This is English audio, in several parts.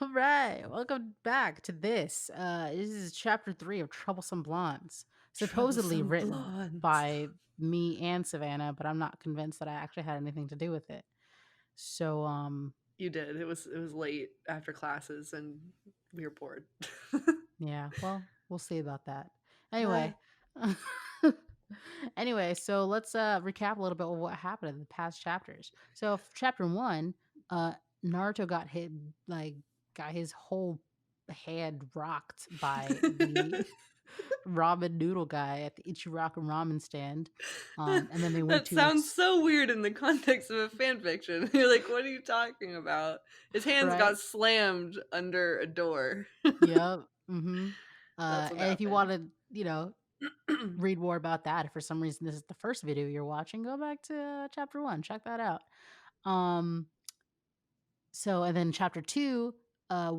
All right, welcome back to this. This is chapter 3 of Troublesome Blondes, supposedly Troublesome written Blondes. by me and Savannah, but I'm not convinced that I actually had anything to do with it. So, You did. It was late after classes and we were bored. yeah, well, we'll see about that. Ah, Anyway, so let's recap a little bit of what happened in the past chapters. So, chapter 1, Naruto got his whole head rocked by the ramen noodle guy at the Ichiraku ramen stand. And then they went that to sounds so weird in the context of a fan fiction. You're like, what are you talking about? His hands right? got slammed under a door. Yep. Mm-hmm. That's what And if you happened. want to, read more about that, if for some reason this is the first video you're watching, go back to chapter 1. Check that out. Um, and then chapter 2, there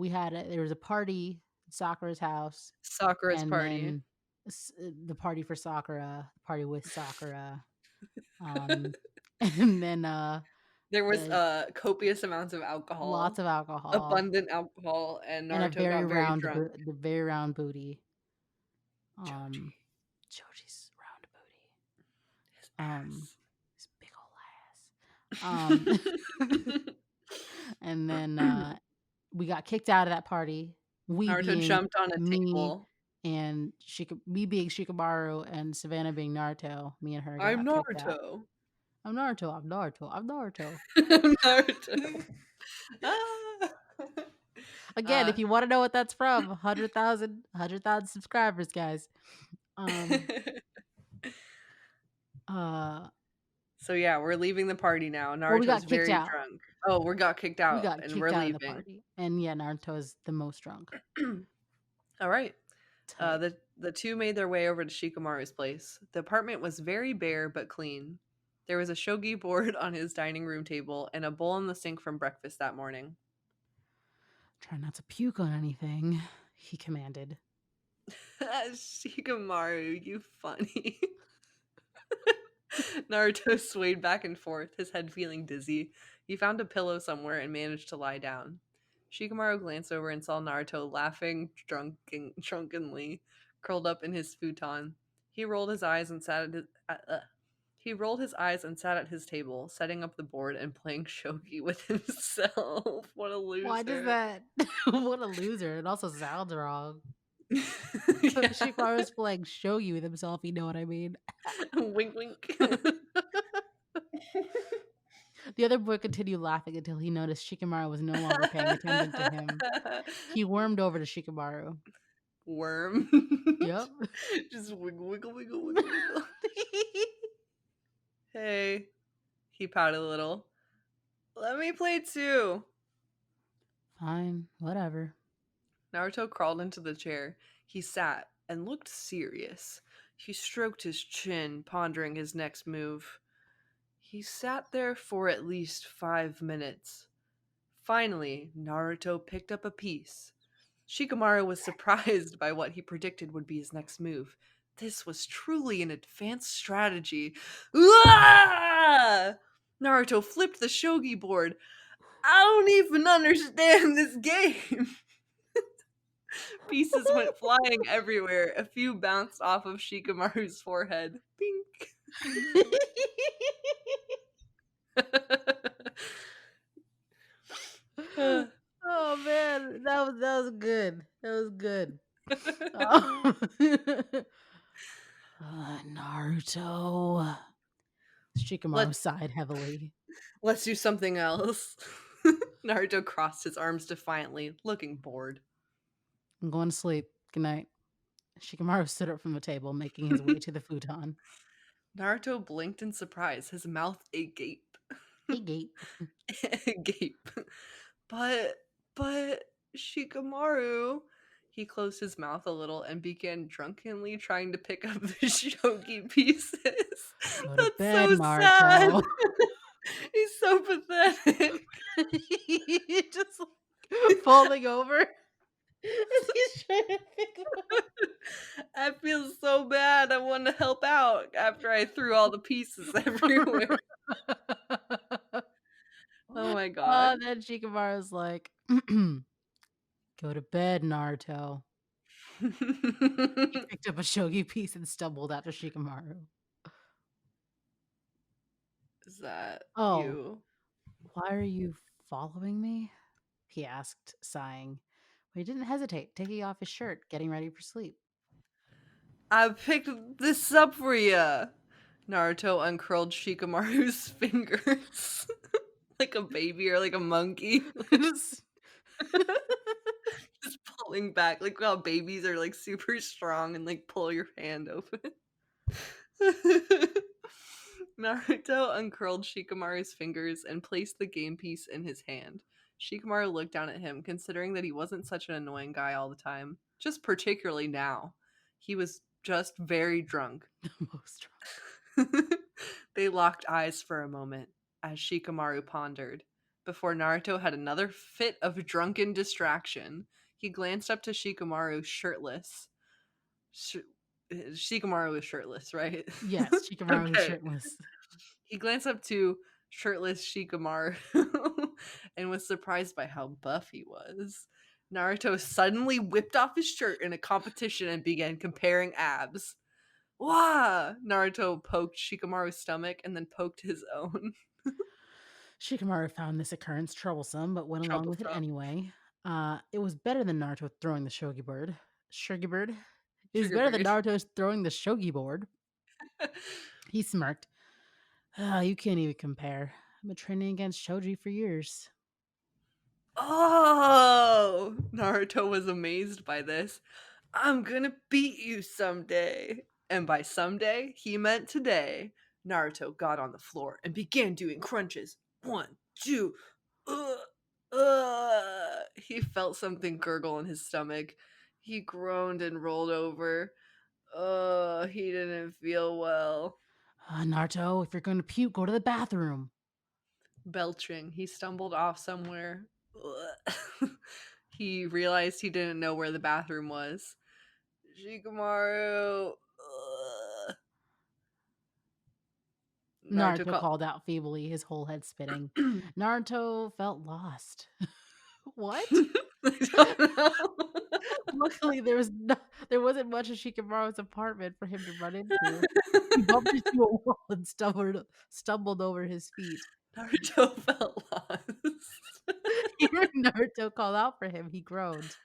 was a party at Sakura's house, Sakura's and party. then the party for Sakura, the party with Sakura. Um, and then There was the copious amounts of alcohol, lots of alcohol abundant alcohol, and and a Naruto got very drunk. the very round booty. Joji, Um, Choji's round booty. his Um, ass. his big ol' ass. And then we got kicked out of that party. We Naruto being jumped on a me table. and me being Shikamaru and Savannah being Naruto. Me and her I'm got kicked out. Naruto. I'm Naruto. I'm Naruto. I'm Naruto. I'm Naruto. Ah. Again, Uh, if you want to know what that's from, 100,000 subscribers, guys. Um. Uh. so yeah, we're leaving the party now. Well, we Naruto's got kicked very out. drunk. Oh, we got kicked We out got and kicked we're out of the leaving. party, and yeah, Naruto is the most drunk. All right. Tight. The two made their way over to Shikamaru's place. The apartment was very bare but clean. There was a shogi board on his dining room table and a bowl in the sink from breakfast that morning. Try not to puke on anything, he commanded. Shikamaru, you funny. Naruto swayed back and forth, his head feeling dizzy. He found a pillow somewhere and managed to lie down. Shikamaru glanced over and saw Naruto laughing drunkenly, curled up in his futon. He rolled his eyes and sat at his he rolled his eyes and sat at his table, setting up the board and playing shogi with himself. What a Why does loser. that? What a loser! It also sounds wrong. Yeah. Shikamaru's playing shogi with himself. You know what I mean? Wink wink. The other boy continued laughing until he noticed Shikamaru was no longer paying attention to him. He wormed over to Shikamaru. Worm. Yep. Just wiggle, wiggle, wiggle, wiggle, wiggle. Hey, he pouted a little. Let me play too. Fine, whatever. Naruto crawled into the chair. He sat and looked serious. He stroked his chin, pondering his next move. He sat there for at least 5 minutes. Finally, Naruto picked up a piece. Shikamaru was surprised by what he predicted would be his next move. This was truly an advanced strategy. Ah! Naruto flipped the shogi board. I don't even understand this game. Pieces went flying everywhere. A few bounced off of Shikamaru's forehead. Bink. Oh man, that was good. That was good. Oh. Naruto. Shikamaru Let, sighed heavily. let's do something else. Naruto crossed his arms defiantly, looking bored. I'm going to sleep. Good night. Shikamaru stood up from the table, making his way to the futon. Naruto blinked in surprise, his mouth agape. Hey, Gate. Agape. But, but, Shikamaru. He closed his mouth a little and began drunkenly trying to pick up the shogi pieces. Go to That's bed, so sad. Naruto. He's so pathetic. Just falling over. He's trying to pick him up. I feel so bad. I want to help out after I threw all the pieces everywhere. Oh my god. Then Shikamaru's like, Go to bed, Naruto. He picked up a shogi piece and stumbled after Shikamaru. Is that Oh, you? why are you following me? He asked, sighing. But he didn't hesitate, taking off his shirt, getting ready for sleep. I picked this up for you. Naruto uncurled Shikamaru's fingers like a baby or like a monkey, Just- just pulling back, like how babies are like super strong and like pull your hand open. Naruto uncurled Shikamaru's fingers and placed the game piece in his hand. Shikamaru looked down at him, considering that he wasn't such an annoying guy all the time, just particularly now. He was just very drunk. most drunk. They locked eyes for a moment as Shikamaru pondered. Before Naruto had another fit of drunken distraction, he glanced up to Shikamaru shirtless. Shikamaru was shirtless, right? Yes, Shikamaru was Okay. shirtless. He glanced up to shirtless Shikamaru and was surprised by how buff he was. Naruto suddenly whipped off his shirt in a competition and began comparing abs. Wah! Naruto poked Shikamaru's stomach and then poked his own. Shikamaru found this occurrence troublesome, but went along with it Troublesome. anyway. It was better than Naruto throwing the shogi bird. Shogi bird? It was Sugar better than bird. Naruto throwing the shogi board. He smirked. Ah, you can't even compare. I've been training against Shoji for years. Oh! Naruto was amazed by this. I'm gonna beat you someday. And by someday, he meant today. Naruto got on the floor and began doing crunches. 1, 2, He felt something gurgle in his stomach. He groaned and rolled over. He didn't feel well. Naruto, if you're going to puke, go to the bathroom. Belching, he stumbled off somewhere. He realized he didn't know where the bathroom was. Shikamaru. Naruto Naruto called. called out feebly, his whole head spinning. Naruto felt lost. What? I don't know. Luckily, there wasn't much of Shikamaru's apartment for him to run into. He bumped into a wall and stumbled over his feet. Naruto felt lost. Hearing Naruto call out for him, he groaned.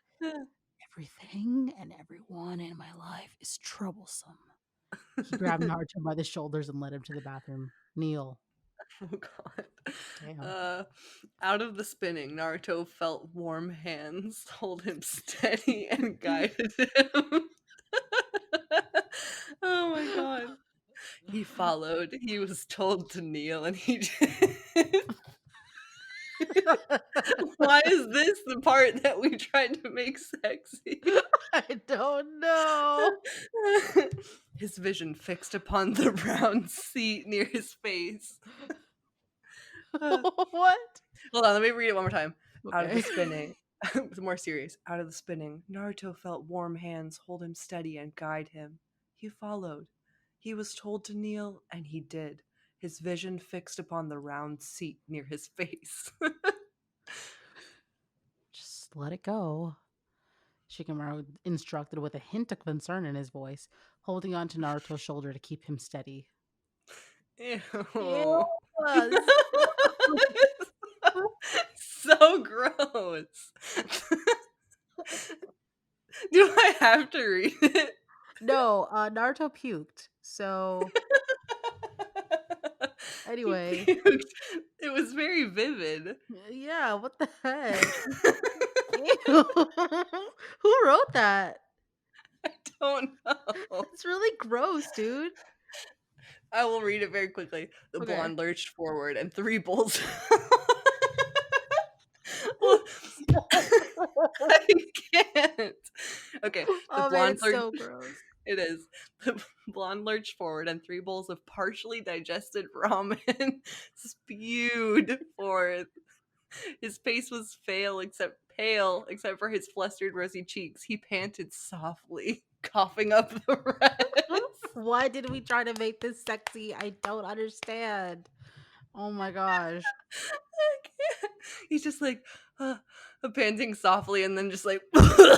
Everything and everyone in my life is troublesome. He grabbed Naruto by the shoulders and led him to the bathroom. Kneel. Oh god. Damn. Uh, Out of the spinning, Naruto felt warm hands hold him steady and guided him. Oh my god. He followed. He was told to kneel and he did. Why is this the part that we tried to make sexy? I don't know. His vision fixed upon the round seat near his face. Uh, What? Hold on, let me read it one more time. Out of the Okay. spinning. It's more serious. Out of the spinning, Naruto felt warm hands hold him steady and guide him. He followed. He was told to kneel, and he did. His vision fixed upon the round seat near his face. Just let it go. Shikamaru instructed with a hint of concern in his voice, holding on to Naruto's shoulder to keep him steady. Ew. Ew. This is So gross. Do I have to read it? No, Naruto puked. So He anyway, puked. It was very vivid. yeah, what the heck? Ew. Who wrote that? I don't know. It's really gross, dude. I will read it very quickly. The Okay. blonde lurched forward and 3 bulls. Well, I can't. Okay, the Oh man, blonde it's lurched. so gross. It is. The blonde lurched forward and 3 bowls of partially digested ramen spewed forth. His face was pale except for his flustered rosy cheeks. He panted softly, coughing up the rest. Why did we try to make this sexy? I don't understand. Oh my gosh. I can't. He's just like, panting softly and then just like oh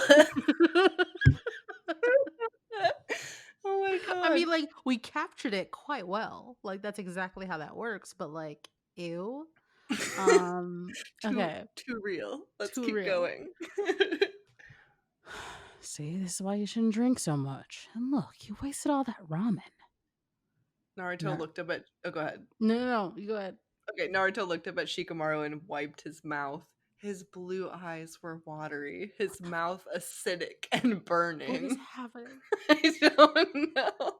my I god. mean, like, we captured it quite well. Like, that's exactly how that works, but, like, ew. Too Okay, too real. Let's too keep real. going. See, this is why you shouldn't drink so much. And look, you wasted all that ramen. Naruto Nar looked up at oh, go ahead. No, no, no, you go ahead. Okay, Naruto looked up at Shikamaru and wiped his mouth. His blue eyes were watery, What his the fuck? mouth acidic and What is burning. happening? I don't know.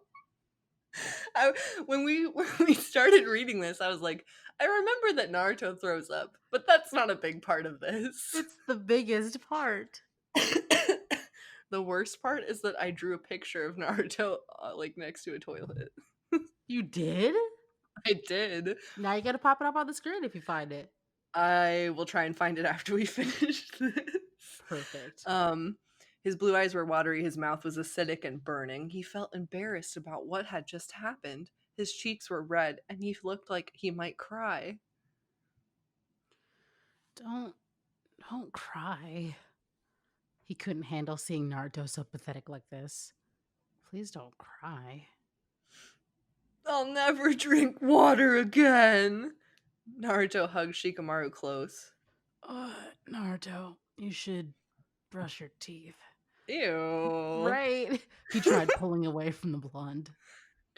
I, when we started reading this, I was like, I remember that Naruto throws up, but that's not a big part of this. It's the biggest part. The worst part is that I drew a picture of Naruto like next to a toilet. You did? I did. Now you gotta pop it up on the screen if you find it. I will try and find it after we finish this. Perfect. Um, his blue eyes were watery, his mouth was acidic and burning. He felt embarrassed about what had just happened. His cheeks were red, and he looked like he might cry. Don't don't cry. He couldn't handle seeing Naruto so pathetic like this. Please don't cry. I'll never drink water again. Naruto hugged Shikamaru close. Naruto, you should brush your teeth. Ew. Right? He tried pulling away from the blonde.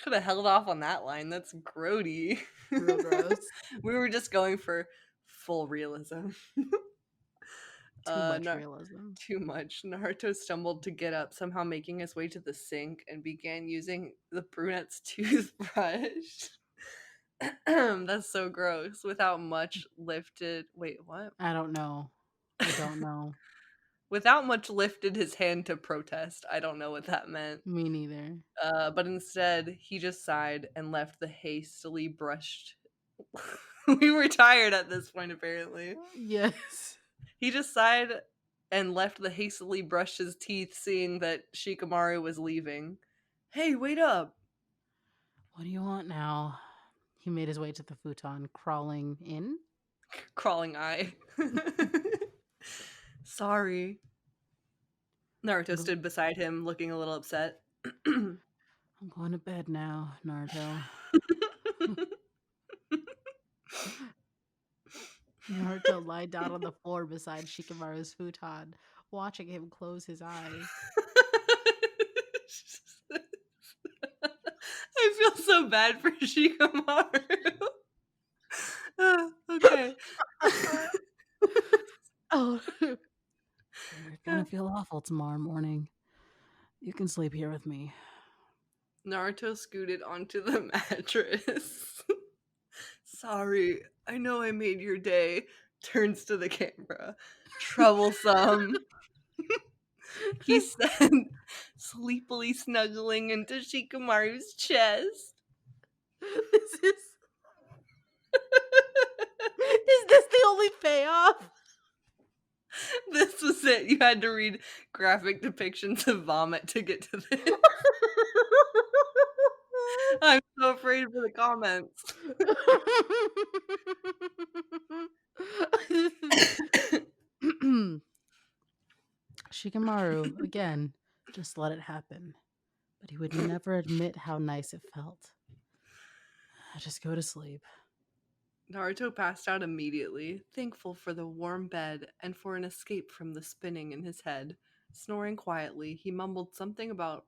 Could have held off on that line. That's grody. Real gross. We were just going for full realism. Too much No, realism. too much. Naruto stumbled to get up, somehow making his way to the sink and began using the brunette's toothbrush. That's so gross. Without much lifted. Wait, what? I don't know. I don't know. Without much lifted his hand to protest. I don't know what that meant. Me neither. But instead, he just sighed and left the hastily brushed. We were tired at this point, apparently. Yes. He just sighed and left the hastily brushed his teeth, seeing that Shikamaru was leaving. Hey, wait up! What do you want now? He made his way to the futon, crawling in. Crawling eye. Sorry. Naruto stood beside him, looking a little upset. I'm going to bed now, Naruto. Naruto lied down on the floor beside Shikamaru's futon, watching him close his eyes. I feel so bad for Shikamaru. Okay. Oh, you're gonna feel awful tomorrow morning. You can sleep here with me. Naruto scooted onto the mattress. Sorry, I know I made your day. Turns to the camera. Troublesome. He said, sleepily snuggling into Shikamaru's chest. This is this the only payoff? This was it. You had to read graphic depictions of vomit to get to this. I'm so afraid for the comments. Shikamaru, again, just let it happen. But he would never admit how nice it felt. Just go to sleep. Naruto passed out immediately, thankful for the warm bed and for an escape from the spinning in his head. Snoring quietly, he mumbled something about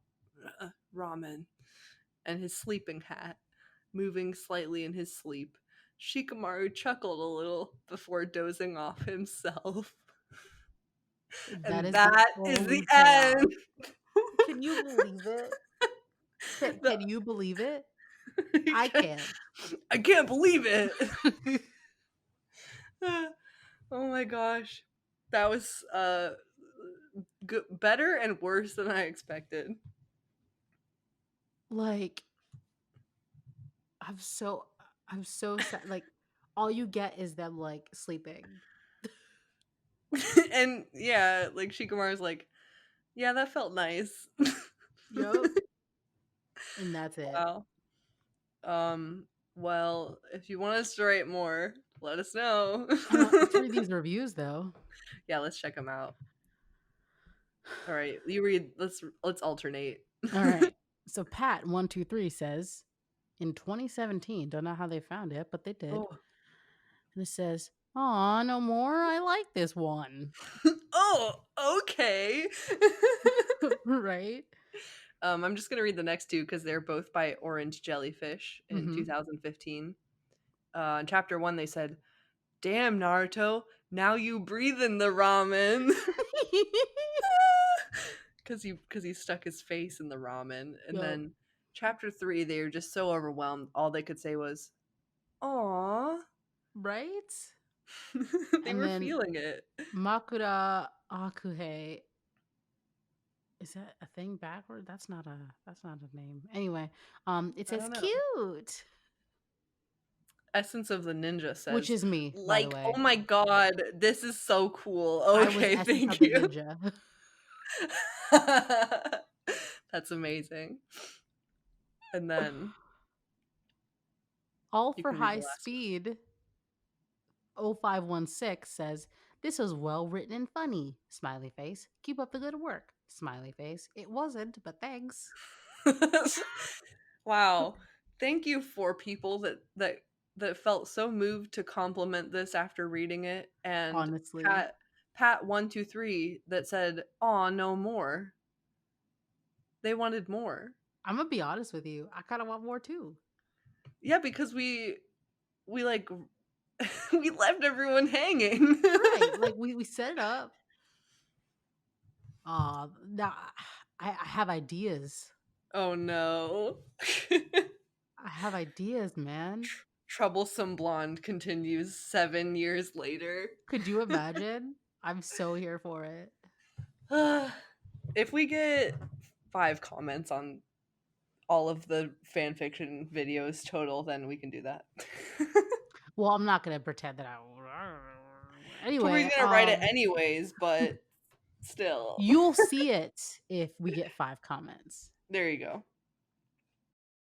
ramen and his sleeping hat, moving slightly in his sleep. Shikamaru chuckled a little before dozing off himself. That And is the that is the only payoff. end. Can you believe it? Can you believe it? I can't. I can't believe it. Oh my gosh. That was better and worse than I expected. Like, I'm so sad. Like, all you get is them like sleeping. And yeah, like Shikamaru's like, yeah, that felt nice. Yup. And that's it. Wow. Well, if you want us to write more, let us know. Let's read these reviews though. Yeah, let's check them out. All right, you read. Let's alternate. All right. So Pat123 says in 2017, don't know how they found it, but they did. Oh, And it says, "Aw, no more. I like this one." oh, okay. Right? I'm just gonna read the next two because they're both by Orange Jellyfish in Mm-hmm. 2015. In chapter 1, they said, "Damn, Naruto, now you breathe in the ramen." Because he stuck his face in the ramen. And Yup. then chapter 3, they were just so overwhelmed. All they could say was, "Aw." Right? They And were then feeling it. Makura Akuhei. Is that a thing backward? That's not a name. Anyway, it I says don't know. cute, Essence of the Ninja which says, is me, by the like, way. "Oh my god, this is so cool." I was Okay, Essence thank of the you. Ninja. That's amazing. And then All you for can read high the last one. speed 0516 says, "This was well written and funny." Smiley face. "Keep up the good work." Smiley face. "It wasn't, but thanks." Wow. Thank you for people that felt so moved to compliment this after reading it, and Honestly. Pat123 that said, "Aw, no more." They wanted more. I'm gonna be honest with you. I kind of want more too. Yeah, because we like we left everyone hanging. Right. Like we set it up. Now I have ideas. Oh no. I have ideas, man. Troublesome Blonde continues 7 years later. Could you imagine? I'm so here for it. If we get 5 comments on all of the fan fiction videos total, then we can do that. Well, I'm not gonna pretend that I. Tori's Anyway, gonna write it anyways, but still. you'll see it if we get 5 comments. There you go.